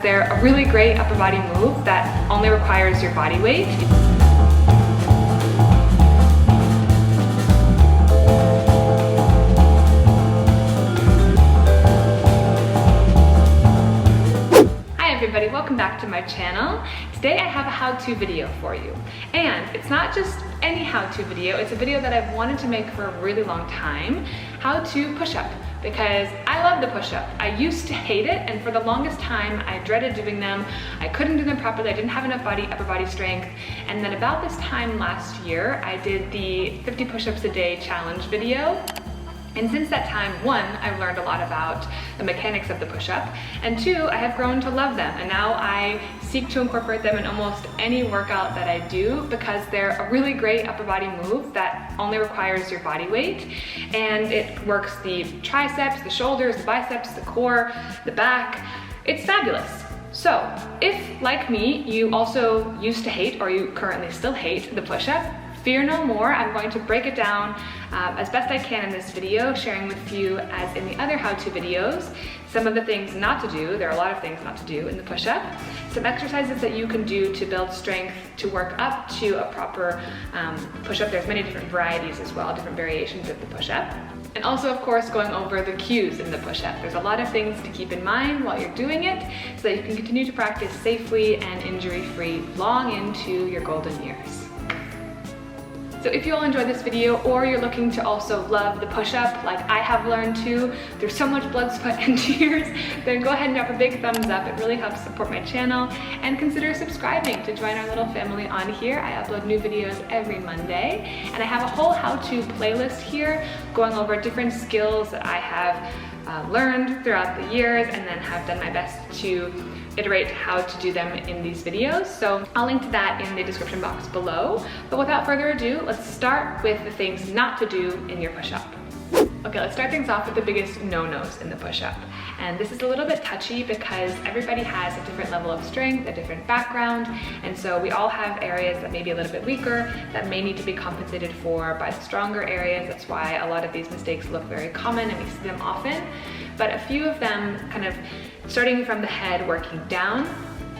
They're a really great upper body move that only requires your body weight. Hi everybody, welcome back to my channel. Today I have a how-to video for you. And it's not just any how-to video, it's a video that I've wanted to make for a really long time. How to push up. Because I love the push-up. I used to hate it, and for the longest time I dreaded doing them. I couldn't do them properly, I didn't have enough upper body strength. And then about this time last year, I did the 50 push-ups a day challenge video. And since that time, one, I've learned a lot about the mechanics of the push-up, and two, I have grown to love them. And now I seek to incorporate them in almost any workout that I do because they're a really great upper body move that only requires your body weight. And it works the triceps, the shoulders, the biceps, the core, the back. It's fabulous. So if, like me, you also used to hate, or you currently still hate, the push-up, fear no more. I'm going to break it down as best I can in this video, sharing with you, as in the other how-to videos, some of the things not to do. There are a lot of things not to do in the push-up. Some exercises that you can do to build strength to work up to a proper push-up. There's many different varieties as well, different variations of the push-up. And also, of course, going over the cues in the push-up. There's a lot of things to keep in mind while you're doing it so that you can continue to practice safely and injury-free long into your golden years. So if you all enjoyed this video, or you're looking to also love the push-up like I have learned to through so much blood, sweat, and tears, then go ahead and drop a big thumbs up. It really helps support my channel. And consider subscribing to join our little family on here. I upload new videos every Monday. And I have a whole how-to playlist here going over different skills that I have learned throughout the years and then have done my best to iterate how to do them in these videos. So I'll link to that in the description box below. But without further ado, let's start with the things not to do in your push-up. Okay, let's start things off with the biggest no-nos in the push-up. And this is a little bit touchy because everybody has a different level of strength, a different background, and so we all have areas that may be a little bit weaker, that may need to be compensated for by the stronger areas. That's why a lot of these mistakes look very common and we see them often. But a few of them, kind of starting from the head, working down.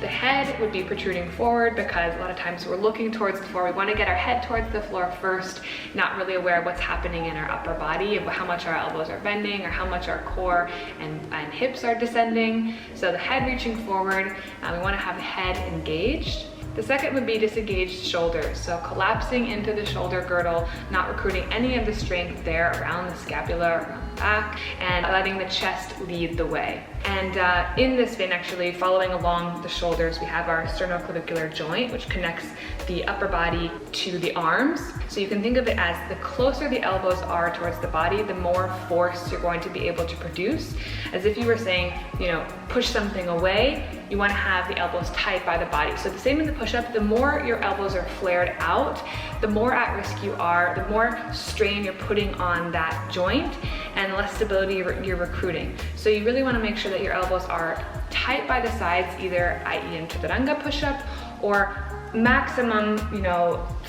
The head would be protruding forward because a lot of times we're looking towards the floor. We want to get our head towards the floor first, not really aware of what's happening in our upper body, of how much our elbows are bending or how much our core and hips are descending. So the head reaching forward, we want to have the head engaged. The second would be disengaged shoulders, so collapsing into the shoulder girdle, not recruiting any of the strength there around the scapula, around the back, and letting the chest lead the way. And in this vein, actually, following along the shoulders, we have our sternoclavicular joint, which connects the upper body to the arms. So you can think of it as the closer the elbows are towards the body, the more force you're going to be able to produce. As if you were saying, you know, push something away, you want to have the elbows tight by the body. So the same in the push-up, the more your elbows are flared out, the more at risk you are, the more strain you're putting on that joint, and the less stability you're recruiting. So you really want to make sure that your elbows are tight by the sides, either i.e. in chaturanga push-up, or maximum,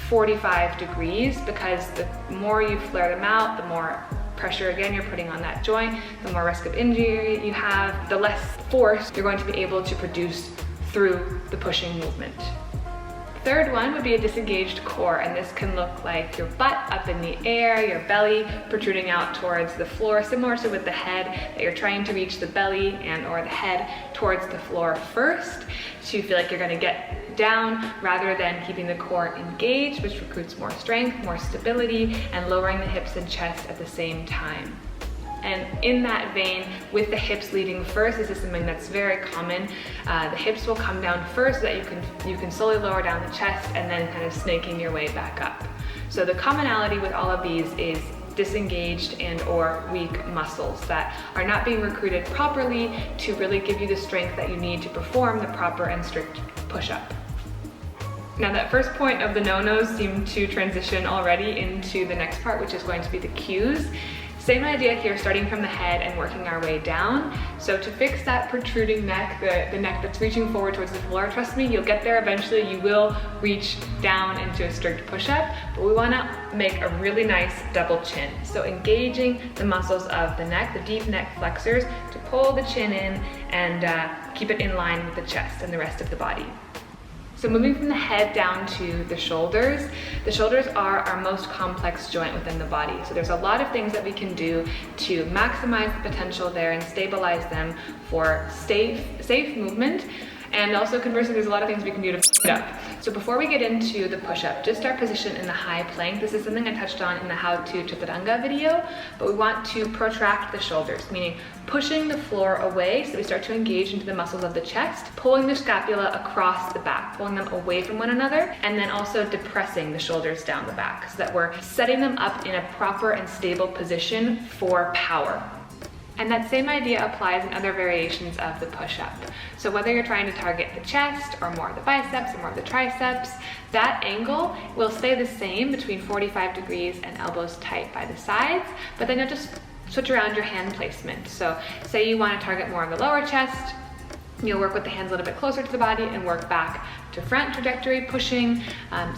45 degrees, because the more you flare them out, the more pressure again you're putting on that joint, the more risk of injury you have, the less force you're going to be able to produce through the pushing movement. Third one would be a disengaged core, and this can look like your butt up in the air, your belly protruding out towards the floor, similar to with the head, that you're trying to reach the belly and or the head towards the floor first to feel like you're going to get down, rather than keeping the core engaged, which recruits more strength, more stability, and lowering the hips and chest at the same time. And in that vein, with the hips leading first, this is something that's very common. The hips will come down first so that you can slowly lower down the chest and then kind of snaking your way back up. So the commonality with all of these is disengaged and or weak muscles that are not being recruited properly to really give you the strength that you need to perform the proper and strict push-up. Now that first point of the no-nos seem to transition already into the next part, which is going to be the cues. Same idea here, starting from the head and working our way down. So to fix that protruding neck, the neck that's reaching forward towards the floor, trust me, you'll get there eventually. You will reach down into a strict push-up, but we wanna make a really nice double chin. So engaging the muscles of the neck, the deep neck flexors, to pull the chin in and keep it in line with the chest and the rest of the body. So moving from the head down to the shoulders are our most complex joint within the body. So there's a lot of things that we can do to maximize the potential there and stabilize them for safe movement. And also conversely, there's a lot of things we can do to f it up. So before we get into the push-up, just our position in the high plank. This is something I touched on in the how to chaturanga video, but we want to protract the shoulders, meaning pushing the floor away so we start to engage into the muscles of the chest, pulling the scapula across the back, pulling them away from one another, and then also depressing the shoulders down the back so that we're setting them up in a proper and stable position for power. And that same idea applies in other variations of the push-up. So whether you're trying to target the chest or more of the biceps or more of the triceps, that angle will stay the same between 45 degrees and elbows tight by the sides, but then you'll just switch around your hand placement. So say you want to target more of the lower chest, you'll work with the hands a little bit closer to the body and work back to front trajectory, pushing.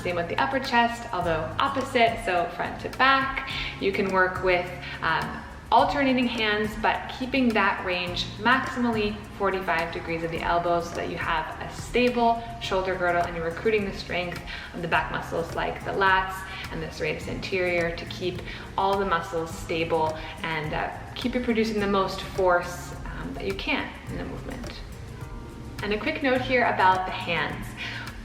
Same with the upper chest, although opposite, so front to back. You can work with alternating hands, but keeping that range maximally 45 degrees of the elbows so that you have a stable shoulder girdle and you're recruiting the strength of the back muscles like the lats and the serratus anterior to keep all the muscles stable and keep you producing the most force that you can in the movement. And a quick note here about the hands.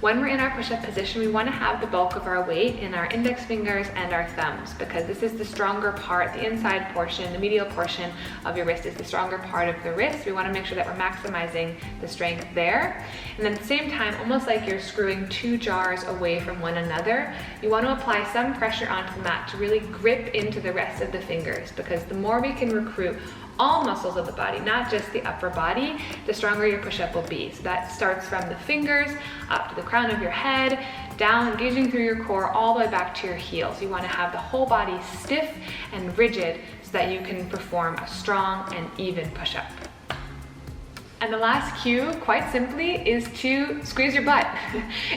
When we're in our push-up position, we want to have the bulk of our weight in our index fingers and our thumbs because this is the stronger part, the inside portion, the medial portion of your wrist is the stronger part of the wrist. We want to make sure that we're maximizing the strength there. And then at the same time, almost like you're screwing two jars away from one another, you want to apply some pressure onto the mat to really grip into the rest of the fingers because the more we can recruit all muscles of the body, not just the upper body, the stronger your push-up will be. So that starts from the fingers up to the crown of your head, down, engaging through your core, all the way back to your heels. You want to have the whole body stiff and rigid so that you can perform a strong and even push-up. And the last cue, quite simply, is to squeeze your butt.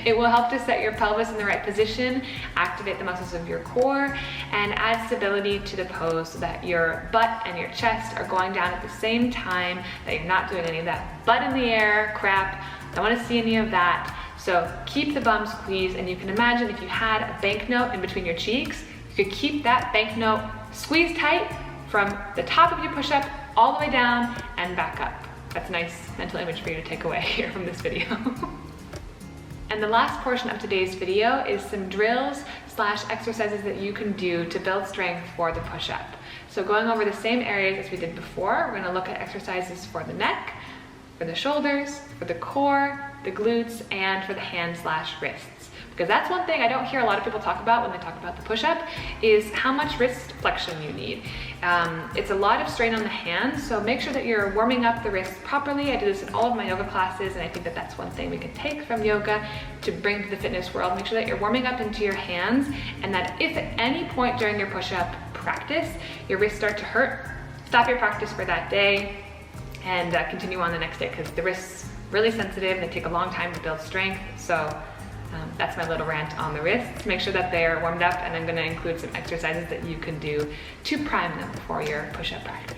It will help to set your pelvis in the right position, activate the muscles of your core, and add stability to the pose so that your butt and your chest are going down at the same time, that you're not doing any of that butt in the air crap. Don't want to see any of that. So keep the bum squeezed, and you can imagine if you had a banknote in between your cheeks, you could keep that banknote squeezed tight from the top of your push-up all the way down and back up. That's a nice mental image for you to take away here from this video. And the last portion of today's video is some drills / exercises that you can do to build strength for the push-up. So going over the same areas as we did before, we're gonna look at exercises for the neck, for the shoulders, for the core, the glutes, and for the hands / wrists. Because that's one thing I don't hear a lot of people talk about when they talk about the push-up, is how much wrist flexion you need. It's a lot of strain on the hands, so make sure that you're warming up the wrists properly. I do this in all of my yoga classes, and I think that that's one thing we can take from yoga to bring to the fitness world. Make sure that you're warming up into your hands, and that if at any point during your push-up practice, your wrists start to hurt, stop your practice for that day, and continue on the next day, because the wrists are really sensitive, and they take a long time to build strength, so that's my little rant on the wrists. Make sure that they're warmed up, and I'm going to include some exercises that you can do to prime them for your push-up practice.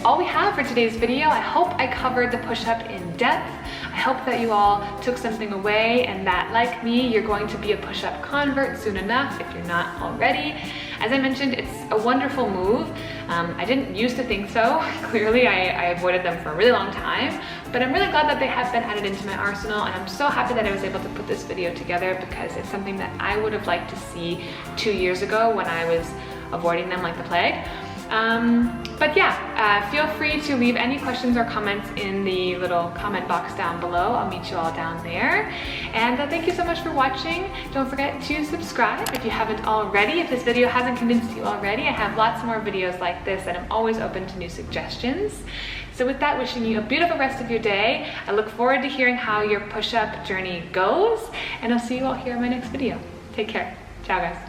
all we have for today's video. I hope I covered the push-up in depth. I hope that you all took something away and that, like me, you're going to be a push-up convert soon enough if you're not already. As I mentioned, it's a wonderful move. I didn't used to think so. Clearly, I avoided them for a really long time, but I'm really glad that they have been added into my arsenal, and I'm so happy that I was able to put this video together because it's something that I would have liked to see 2 years ago when I was avoiding them like the plague. But yeah, feel free to leave any questions or comments in the little comment box down below. I'll meet you all down there. And thank you so much for watching. Don't forget to subscribe if you haven't already. If this video hasn't convinced you already, I have lots more videos like this, and I'm always open to new suggestions. So with that, wishing you a beautiful rest of your day. I look forward to hearing how your push-up journey goes, and I'll see you all here in my next video. Take care. Ciao, guys.